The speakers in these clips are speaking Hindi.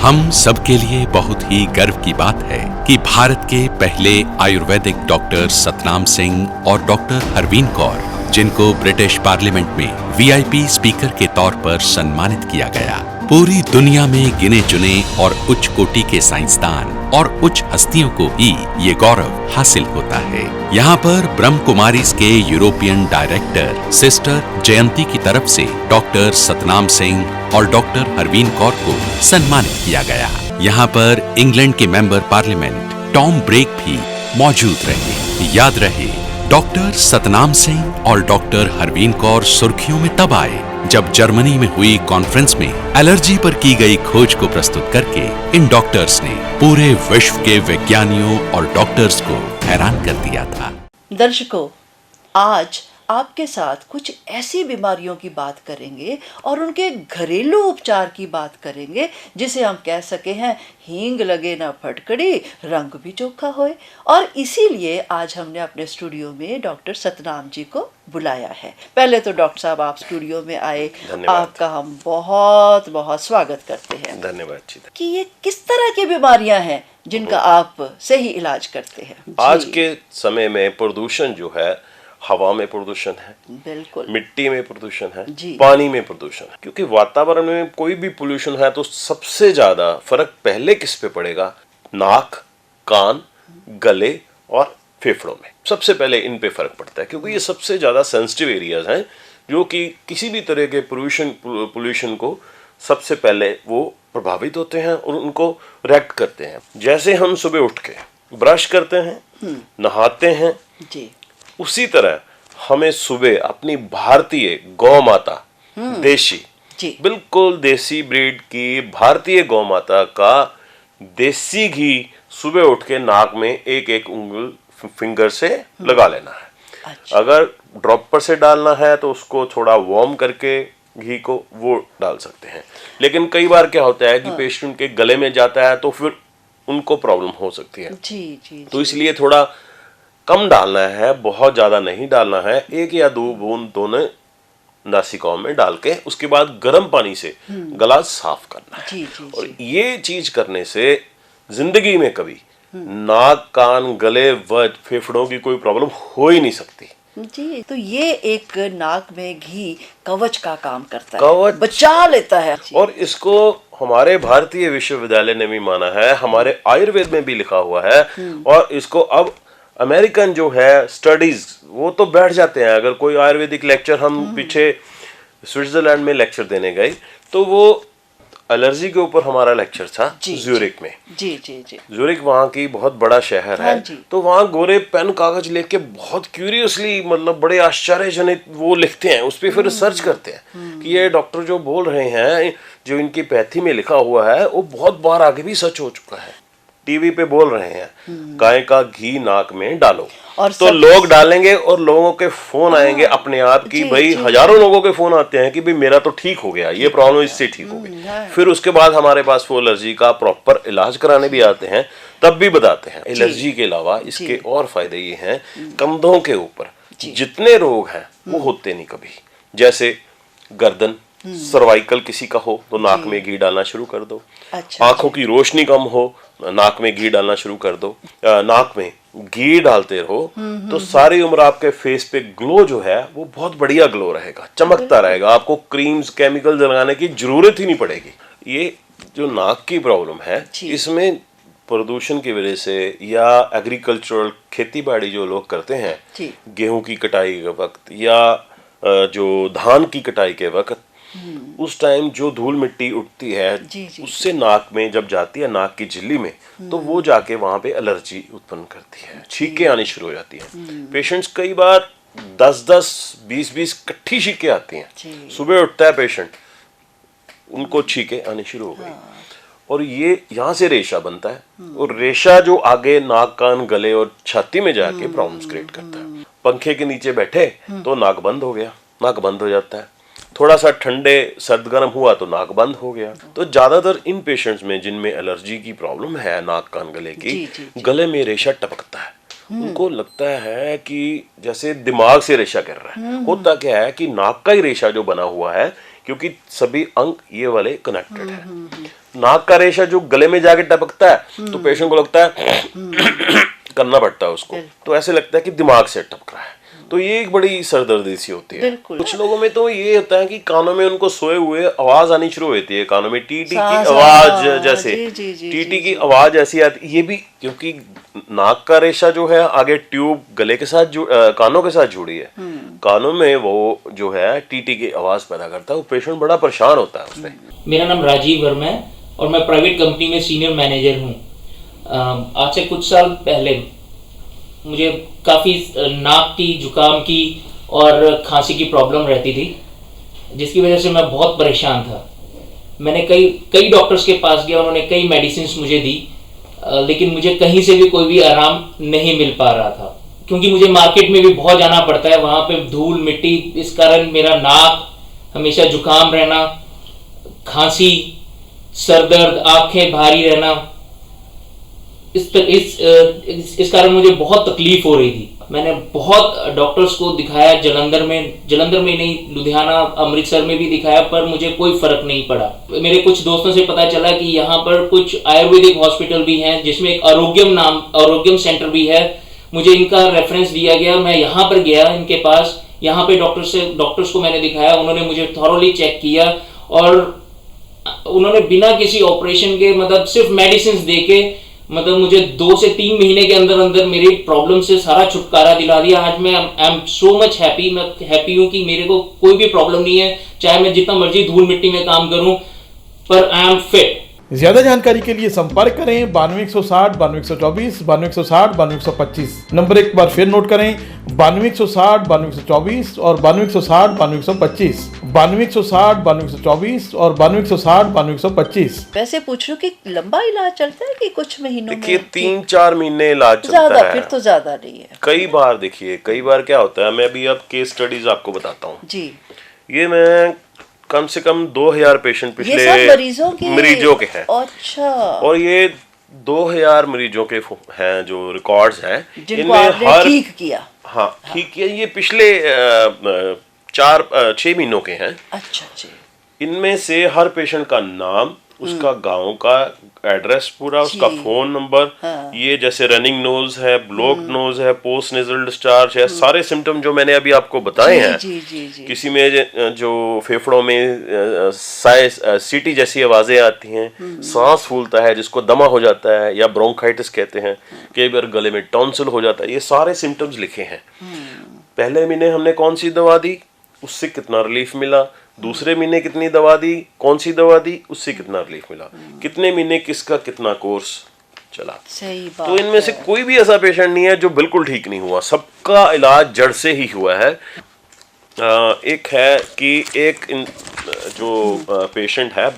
हम सबके लिए बहुत ही गर्व की बात है कि भारत के पहले आयुर्वेदिक डॉक्टर सतनाम सिंह और डॉक्टर हरवीन कौर, जिनको ब्रिटिश पार्लियामेंट में वीआईपी स्पीकर के तौर पर सम्मानित किया गया, पूरी दुनिया में गिने चुने और उच्च कोटि के साइंसदान और उच्च हस्तियों को ही ये गौरव हासिल होता है। यहाँ पर ब्रह्म कुमारीज के यूरोपियन डायरेक्टर सिस्टर जयंती की तरफ से डॉक्टर सतनाम सिंह और डॉक्टर हरवीन कौर को सम्मानित किया गया। यहाँ पर इंग्लैंड के मेंबर पार्लियामेंट टॉम ब्रेक भी मौजूद रहे। याद रहे, डॉक्टर सतनाम सिंह और डॉक्टर हरवीन कौर सुर्खियों में तब आए जब जर्मनी में हुई कॉन्फ्रेंस में एलर्जी पर की गई खोज को प्रस्तुत करके इन डॉक्टर्स ने पूरे विश्व के वैज्ञानिकों और डॉक्टर्स को हैरान कर दिया था। दर्शकों, आज आपके साथ कुछ ऐसी बीमारियों की बात करेंगे और उनके घरेलू उपचार की बात करेंगे जिसे हम कह सके हैं हींग लगे ना फटकड़ी, रंग भी चोखा होए। और इसीलिए आज हमने अपने स्टूडियो में डॉक्टर सतनाम जी को बुलाया है। पहले तो डॉक्टर साहब, आप स्टूडियो में आए, आपका हम बहुत बहुत स्वागत करते हैं। धन्यवाद कि ये किस तरह की बीमारियां हैं जिनका आप सही इलाज करते हैं? आज के समय में प्रदूषण जो है, हवा में प्रदूषण है, बिल्कुल, मिट्टी में प्रदूषण है, पानी में प्रदूषण है। क्योंकि वातावरण में कोई भी पोल्यूशन है तो सबसे ज्यादा फर्क पहले किस पे पड़ेगा? नाक, कान, गले और फेफड़ों में सबसे पहले इन पे फर्क पड़ता है, क्योंकि ये सबसे ज्यादा सेंसिटिव एरियाज हैं जो कि किसी भी तरह के पोल्यूशन को सबसे पहले वो प्रभावित होते हैं और उनको रिएक्ट करते हैं। जैसे हम सुबह उठ के ब्रश करते हैं, नहाते हैं जी, उसी तरह हमें सुबह अपनी भारतीय गौ माता, देशी, बिल्कुल देसी ब्रीड की भारतीय गौ माता का देसी घी सुबह उठ के नाक में एक एक उंगल फिंगर से लगा लेना है। अगर ड्रॉपर से डालना है तो उसको थोड़ा वार्म करके घी को वो डाल सकते हैं। लेकिन कई बार क्या होता है कि पेशेंट के गले में जाता है तो फिर उनको प्रॉब्लम हो सकती है। जी, तो इसलिए थोड़ा कम डालना है, बहुत ज्यादा नहीं डालना है। 1 या 2 बूंद दोनों नासिकाओं में डाल के उसके बाद गर्म पानी से गला साफ करना है। और ये चीज करने से जिंदगी में कभी नाक, कान, गले व फेफड़ों की कोई प्रॉब्लम हो ही नहीं सकती। जी, तो ये एक नाक में घी कवच का काम करता है, कवच बचा लेता है। और इसको हमारे भारतीय विश्वविद्यालय ने भी माना है, हमारे आयुर्वेद में भी लिखा हुआ है। और इसको अब अमेरिकन जो है स्टडीज वो तो बैठ जाते हैं। अगर कोई आयुर्वेदिक लेक्चर, हम पीछे स्विट्जरलैंड में लेक्चर देने गए तो वो एलर्जी के ऊपर हमारा लेक्चर था ज्यूरिक में। ज्यूरिक वहाँ की बहुत बड़ा शहर है। तो वहाँ गोरे पेन कागज लेके बहुत क्यूरियसली, मतलब बड़े आश्चर्यजनक वो लिखते हैं, उस पर फिर रिसर्च करते हैं कि ये डॉक्टर जो बोल रहे हैं, जो इनकी पैथी में लिखा हुआ है, वो बहुत बार आगे भी सच हो चुका है। टीवी पे बोल रहे हैं गाय का घी नाक में डालो, और तो लोग डालेंगे और लोगों के फोन आएंगे अपने आप की, भाई हजारों लोगों के फोन आते हैं कि भाई मेरा तो ठीक हो गया, ये प्रॉब्लम इससे ठीक हो गई। फिर उसके बाद हमारे पास वो एलर्जी का प्रॉपर इलाज कराने भी आते हैं, तब भी बताते हैं। एलर्जी के अलावा इसके और फायदे ये हैं, कंधों के ऊपर जितने रोग हैं वो होते नहीं कभी। जैसे गर्दन, सर्वाइकल किसी का हो तो नाक में घी डालना शुरू कर दो। आंखों की रोशनी कम हो, नाक में घी डालना शुरू कर दो। नाक में घी डालते रहो तो सारी उम्र आपके फेस पे ग्लो जो है वो बहुत बढ़िया ग्लो रहेगा, चमकता रहेगा। आपको क्रीम्स, केमिकल लगाने की जरूरत ही नहीं पड़ेगी। ये जो नाक की प्रॉब्लम है, इसमें प्रदूषण की वजह से या एग्रीकल्चरल खेती बाड़ी जो लोग करते हैं, गेहूं की कटाई के वक्त या जो धान की कटाई के वक्त, उस टाइम जो धूल मिट्टी उठती है उससे नाक में जब जाती है, नाक की झिल्ली में, तो वो जाके वहां पे एलर्जी उत्पन्न करती है, छींकें आनी शुरू हो जाती है। पेशेंट्स कई बार 10-10, 20-20 इकट्ठी छींकें आती हैं। सुबह उठता है पेशेंट, उनको छींकें आनी शुरू हो गई, और ये यहाँ से रेशा बनता है, और रेशा जो आगे नाक, कान, गले और छाती में जाके प्रॉब्लम्स क्रिएट करता है। पंखे के नीचे बैठे तो नाक बंद हो गया, नाक बंद हो जाता है। थोड़ा सा ठंडे सर्द गर्म हुआ तो नाक बंद हो गया। तो ज्यादातर इन पेशेंट्स में जिनमें एलर्जी की प्रॉब्लम है, नाक, कान, गले की, गले में रेशा टपकता है। उनको लगता है कि जैसे दिमाग से रेशा कर रहा है। होता क्या है कि नाक का ही रेशा जो बना हुआ है क्योंकि सभी अंग ये वाले कनेक्टेड है। नाक का रेशा जो गले में जाके टपकता है तो पेशेंट को लगता है करना पड़ता है उसको, तो ऐसे लगता है कि दिमाग से टपक रहा है। तो ये एक बड़ी सरदर्दी सी होती है। कुछ लोगों में तो ये होता है कि कानों में उनको सोए हुए आवाज आनी शुरू होती है, कानों में टीटी की आवाज जैसे टीटी की आवाज ऐसी आती, ये भी क्योंकि नाक का रेशा जो है आगे ट्यूब गले के साथ कानों के साथ जुड़ी है, कानों में वो जो है टीटी की आवाज पैदा करता है, वो पेशेंट बड़ा परेशान होता है उसमें। मेरा नाम राजीव वर्मा है और मैं प्राइवेट कंपनी में सीनियर मैनेजर हूँ। आज से कुछ साल पहले मुझे काफ़ी नाक की, जुकाम की और खांसी की प्रॉब्लम रहती थी, जिसकी वजह से मैं बहुत परेशान था। मैंने कई डॉक्टर्स के पास गया, उन्होंने कई मेडिसिन्स मुझे दी, लेकिन मुझे कहीं से भी कोई भी आराम नहीं मिल पा रहा था, क्योंकि मुझे मार्केट में भी बहुत जाना पड़ता है, वहाँ पे धूल मिट्टी, इस कारण मेरा नाक हमेशा जुकाम रहना, खांसी, सर दर्द, आंखें भारी रहना, इस कारण मुझे बहुत तकलीफ हो रही थी। मैंने बहुत डॉक्टर्स को दिखाया, जलंधर में नहीं, लुधियाना, अमृतसर में भी दिखाया, पर मुझे कोई फर्क नहीं पड़ा। मेरे कुछ दोस्तों से पता चला कि यहाँ पर कुछ आयुर्वेदिक हॉस्पिटल भी हैं, जिसमें एक आरोग्यम सेंटर भी है। मुझे इनका रेफरेंस दिया गया, मैं यहाँ पर गया इनके पास, यहाँ पे डॉक्टर्स को मैंने दिखाया, उन्होंने मुझे थॉरोली चेक किया और उन्होंने बिना किसी ऑपरेशन के, मतलब सिर्फ मेडिसिन दे के, मतलब मुझे 2 से 3 महीने के अंदर अंदर मेरी प्रॉब्लम से सारा छुटकारा दिला दिया। आज मैं I am so much happy, मैं हैप्पी हूँ कि मेरे को कोई भी प्रॉब्लम नहीं है, चाहे मैं जितना मर्जी धूल मिट्टी में काम करूँ, पर आई एम फिट। ज्यादा जानकारी के लिए संपर्क करें 9260 9224 9260 9225। नंबर एक बार फिर नोट करें 9260 9224 और 9260 9225, 9260 9224 और 9260 9225। वैसे पूछ रही हूँ कि लंबा इलाज चलता है कि कुछ महीनों में? देखिए 3-4 महीने इलाज चलता ज्यादा है, फिर तो ज्यादा नहीं है। कई बार क्या होता है, मैं भी अब केस स्टडीज आपको बताता हूँ जी। ये मैं कम से कम 2000 पेशेंट पिछले मरीजों के हैं। अच्छा। और ये 2000 मरीजों के हैं जो रिकॉर्ड्स हैं, जिनको आपने ठीक किया। हाँ, ठीक किया। ये पिछले 4-6 महीनों के हैं। अच्छा जी। इनमें से हर पेशेंट का नाम, उसका गांव का एड्रेस पूरा, उसका फोन नंबर, ये जैसे रनिंग नोज है, ब्लॉक्ड नोज है, पोस्ट नेजल डिस्चार्ज है, सारे सिम्टम जो मैंने अभी आपको बताए हैं। किसी में जो फेफड़ों में सीटी जैसी आवाजें आती हैं, सांस फूलता है जिसको दमा हो जाता है या ब्रोंकाइटिस कहते हैं, कई बार गले में टॉन्सिल हो जाता है, ये सारे सिम्टम्स लिखे हैं। पहले महीने हमने कौन सी दवा दी, उससे कितना रिलीफ मिला, दूसरे महीने कितनी दवा दी, कौन सी दवा दी, उससे कितना रिलीफ मिला, कितने महीने किसका कितना कोर्स चला। सही बात। तो इनमें से कोई भी ऐसा पेशेंट नहीं है जो बिल्कुल ठीक नहीं हुआ, सबका इलाज जड़ से ही हुआ है। एक है कि जो पेशेंट है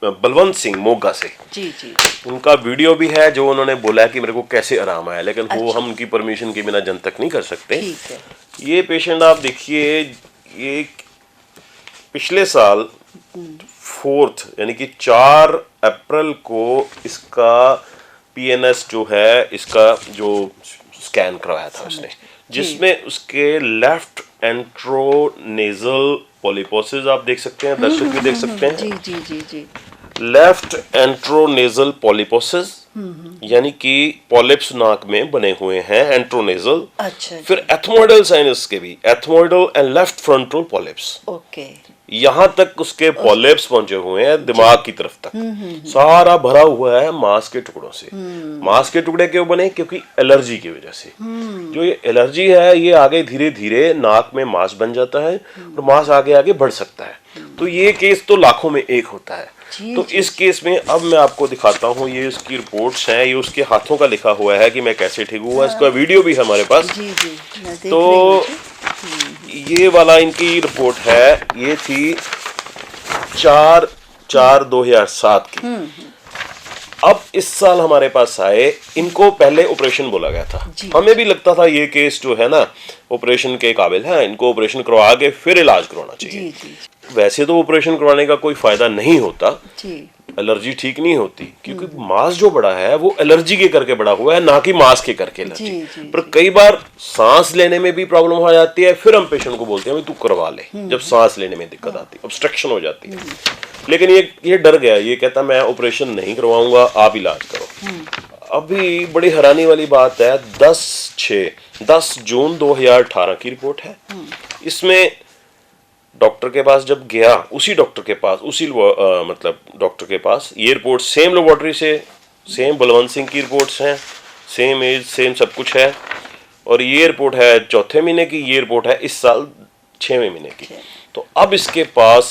बलवंत सिंह मोगा से, जी, उनका वीडियो भी है जो उन्होंने बोला है कि मेरे को कैसे आराम आया, लेकिन वो हम उनकी परमिशन के बिना जन तक नहीं कर सकते। ये पेशेंट आप देखिए, ये पिछले साल 4 यानी कि 4 अप्रैल को इसका PNS जो है, इसका जो स्कैन करवाया था उसने, जिसमें उसके लेफ्ट एंट्रोनेजल पॉलिपोसिस आप देख सकते हैं, दर्शक भी देख सकते हैं। जी। लेफ्ट एंट्रोनेजल पॉलिपोसिस यानी कि पॉलिप्स नाक में बने हुए हैं, एंट्रोनेजल। अच्छा। फिर एथमोइडल साइनस के भी, ethmoidal and left frontal polyps. Okay. यहाँ तक उसके पॉलिप्स पहुंचे हुए हैं दिमाग की तरफ तक, सारा भरा हुआ है मांस के टुकड़ों से। मांस के टुकड़े क्यों बने? क्योंकि एलर्जी की वजह से। जो ये एलर्जी है, ये आगे धीरे धीरे नाक में मांस बन जाता है और मांस आगे आगे बढ़ सकता है। तो ये केस तो लाखों में एक होता है। तो इस केस में अब मैं आपको दिखाता हूँ, ये उसकी रिपोर्ट्स हैं, ये उसके हाथों का लिखा हुआ है कि मैं कैसे ठीक हुआ। इसका वीडियो भी है हमारे पास। तो ये वाला इनकी रिपोर्ट है, ये थी 4/4/2007 की। अब इस साल हमारे पास आए, इनको पहले ऑपरेशन बोला गया था। हमें भी लगता था ये केस जो है ना ऑपरेशन के काबिल है, इनको ऑपरेशन करवा के फिर इलाज करवाना चाहिए। वैसे तो ऑपरेशन करवाने का कोई फायदा नहीं होता, एलर्जी ठीक नहीं होती, क्योंकि मांस जो बड़ा है वो एलर्जी के करके बड़ा हुआ है, ना कि मांस के करके एलर्जी। पर कई बार सांस लेने में भी प्रॉब्लम हो जाती है, फिर हम पेशेंट को बोलते हैं भाई तू करवा ले, जब सांस लेने में दिक्कत आती है, ऑब्स्ट्रक्शन हो जाती है। लेकिन ये डर गया, ये कहता मैं ऑपरेशन नहीं करवाऊंगा, आप इलाज करो। अभी बड़ी हैरानी वाली बात है, 10 जून 2018 की रिपोर्ट है। इसमें डॉक्टर के पास जब गया, उसी डॉक्टर के पास, मतलब डॉक्टर के पास, ये रिपोर्ट सेम लेबोरेटरी से, सेम बलवंत सिंह की रिपोर्ट्स हैं, सेम एज, सेम सब कुछ है। और ये रिपोर्ट है चौथे महीने की, ये रिपोर्ट है इस साल 6वें महीने की। तो अब इसके पास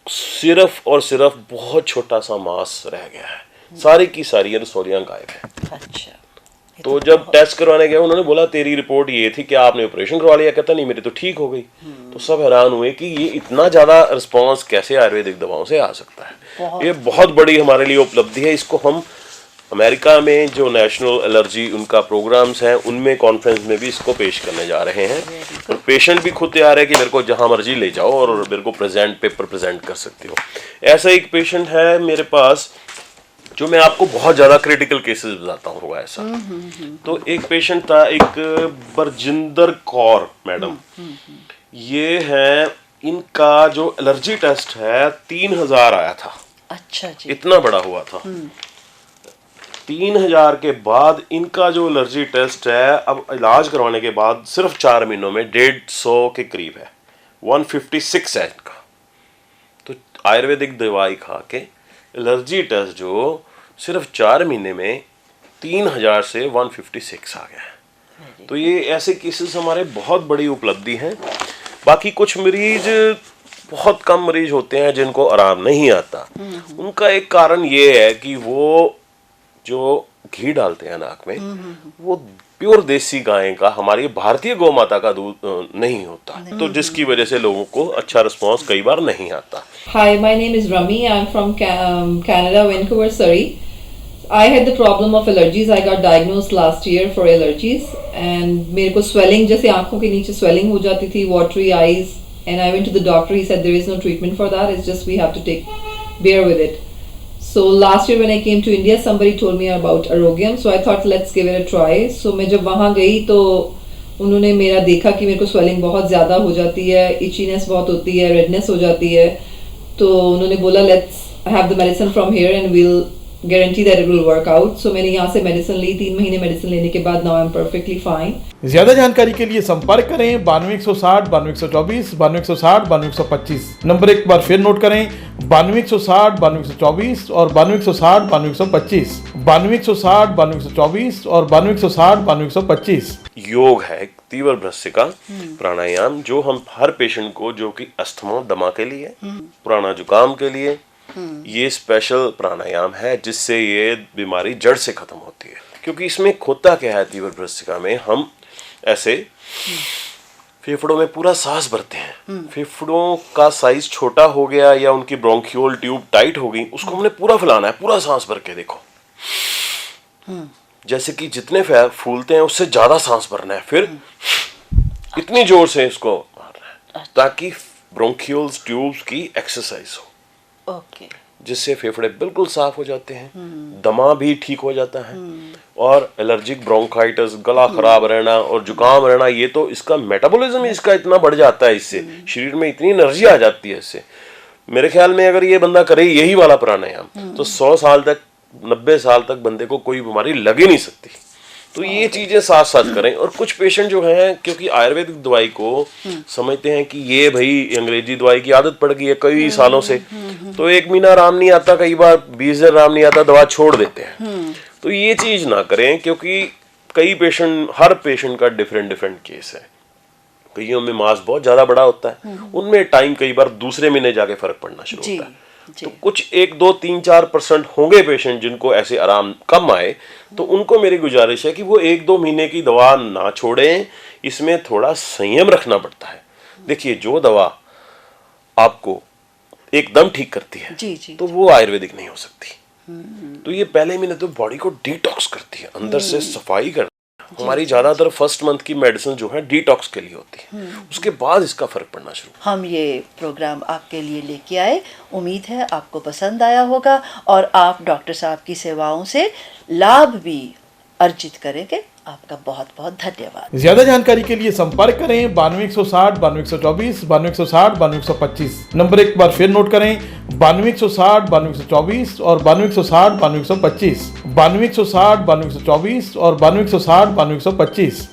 सिर्फ और सिर्फ बहुत छोटा सा मांस रह गया है, सारी की सारी रसौलियां गायब है। अच्छा, तो जब टेस्ट करवाने गया, उन्होंने बोला तेरी रिपोर्ट ये थी कि आपने ऑपरेशन करवा लिया। कहता नहीं, मेरी तो ठीक हो गई। तो सब हैरान हुए कि ये इतना ज्यादा रिस्पांस कैसे आयुर्वेदिक दवाओं से आ सकता है। ये बहुत बड़ी हमारे लिए उपलब्धि है। इसको हम अमेरिका में जो नेशनल एलर्जी उनका प्रोग्राम्स हैं, उनमें कॉन्फ्रेंस में भी इसको पेश करने जा रहे हैं। और पेशेंट भी खुद तैयार है कि मेरे को जहां मर्जी ले जाओ और मेरे को पेपर प्रेजेंट कर सकते हो। ऐसा एक पेशेंट है मेरे पास, जो मैं आपको बहुत ज्यादा क्रिटिकल केसेस बताता हूँ ऐसा। तो एक पेशेंट था, एक बरजिंदर कौर मैडम, ये है, इनका जो एलर्जी टेस्ट है 3000 आया था। अच्छा जी, इतना बड़ा हुआ था। 3000 के बाद इनका जो एलर्जी टेस्ट है, अब इलाज करवाने के बाद सिर्फ 4 महीनों में 150 के करीब है, 156 है इनका। तो आयुर्वेदिक दवाई खा के एलर्जी टेस्ट जो सिर्फ 4 महीने में 3000 से 156 आ गया है। तो ये ऐसे केसेस हमारे बहुत बड़ी उपलब्धि हैं। बाकी कुछ मरीज, बहुत कम मरीज होते हैं जिनको आराम नहीं आता। उनका एक कारण ये है कि वो जो घी डालते हैं नाक में, वो प्योर देसी गाय का, हमारी भारतीय गौ माता का दूध नहीं होता, तो जिसकी वजह से लोगों को अच्छा रिस्पांस कई बार नहीं आता। Hi, my name is Rami. I'm from Canada, Vancouver, Surrey. I had the problem of allergies. I got diagnosed last year for allergies, and मेरे को swelling, जैसे आंखों के नीचे swelling हो जाती थी, watery eyes, and I went to the doctor. He said there is no treatment for that. It's just we have to bear with it. So last year when I came to India, somebody told me about Arogyam, so I thought let's give it a try. So मैं जब वहाँ गई तो उन्होंने मेरा देखा कि मेरे को swelling बहुत ज़्यादा हो जाती है, itchiness बहुत होती है, redness हो जाती है। तो उन्होंने बोला let's have the medicine from here and we'll guarantee that it will work out. So मैंने यहाँ से मेडिसिन ली, 3 महीने मेडिसिन लेने के बाद now I'm perfectly fine. ज्यादा जानकारी के लिए संपर्क करें 9260 9224 9260 9225। नंबर एक बार फिर नोट करें 9260 9224 और 9260 9225, 9260 9224 और 9260 9225। योग है एक तीव्र भ्रष्टिका प्राणायाम, जो हम हर पेशेंट को, जो कि अस्थमा, दमा के लिए, पुराना जुकाम के लिए, ये स्पेशल प्राणायाम है जिससे ये बीमारी जड़ से खत्म होती है। क्योंकि इसमें होता क्या है, तीव्र भ्रष्टिका में हम ऐसे फेफड़ों में पूरा सांस भरते हैं, फेफड़ों का साइज छोटा हो गया या उनकी ब्रोंकियोल ट्यूब टाइट हो गई, उसको हमने पूरा फैलाना है, पूरा सांस भर के देखो। जैसे कि जितने फूलते हैं उससे ज्यादा सांस भरना है, फिर इतनी जोर से इसको मारना है ताकि ब्रोंकियोल्स ट्यूब्स की एक्सरसाइज हो, जिससे फेफड़े बिल्कुल साफ हो जाते हैं, दमा भी ठीक हो जाता है। और एलर्जिक ब्रोंकाइटिस, गला खराब रहना और जुकाम रहना, ये तो इसका मेटाबॉलिज्म इसका इतना बढ़ जाता है, इससे शरीर में इतनी एनर्जी आ जाती है इससे। मेरे ख्याल में अगर ये बंदा करे यही वाला प्राणायाम तो 100 साल तक, 90 साल तक बंदे को कोई बीमारी लग ही नहीं सकती। तो ये चीजें साथ साथ करें। और कुछ पेशेंट जो हैं, क्योंकि आयुर्वेदिक दवाई को समझते हैं कि ये भाई अंग्रेजी दवाई की आदत पड़ गई है कई सालों से, तो 1 महीना आराम नहीं आता, कई बार 20 दिन आराम नहीं आता, दवा छोड़ देते हैं। तो ये चीज ना करें, क्योंकि कई पेशेंट, हर पेशेंट का डिफरेंट केस है। कईयों में मास बहुत ज्यादा बड़ा होता है, उनमें टाइम कई बार दूसरे महीने जाके फर्क पड़ना शुरू होता है। तो कुछ 1, 2, 3, 4% होंगे पेशेंट जिनको ऐसे आराम कम आए, तो उनको मेरी गुजारिश है कि वो 1-2 महीने की दवा ना छोड़ें। इसमें थोड़ा संयम रखना पड़ता है। देखिए, जो दवा आपको एकदम ठीक करती है तो वो आयुर्वेदिक नहीं हो सकती। तो ये पहले महीने तो बॉडी को डिटॉक्स करती है, अंदर से सफाई करती है, हमारी ज्यादातर फर्स्ट मंथ की मेडिसिन जो है डिटॉक्स के लिए होती है, उसके बाद इसका फर्क पड़ना शुरू। हम ये प्रोग्राम आपके लिए लेके आए, उम्मीद है आपको पसंद आया होगा और आप डॉक्टर साहब की सेवाओं से लाभ भी अर्जित करेंगे। आपका बहुत बहुत धन्यवाद। ज्यादा जानकारी के लिए संपर्क करें 9260 9224 9260 9225। नंबर एक बार फिर नोट करें 9260 9224 और 9260 9225 9260 9224 और 9260 9225।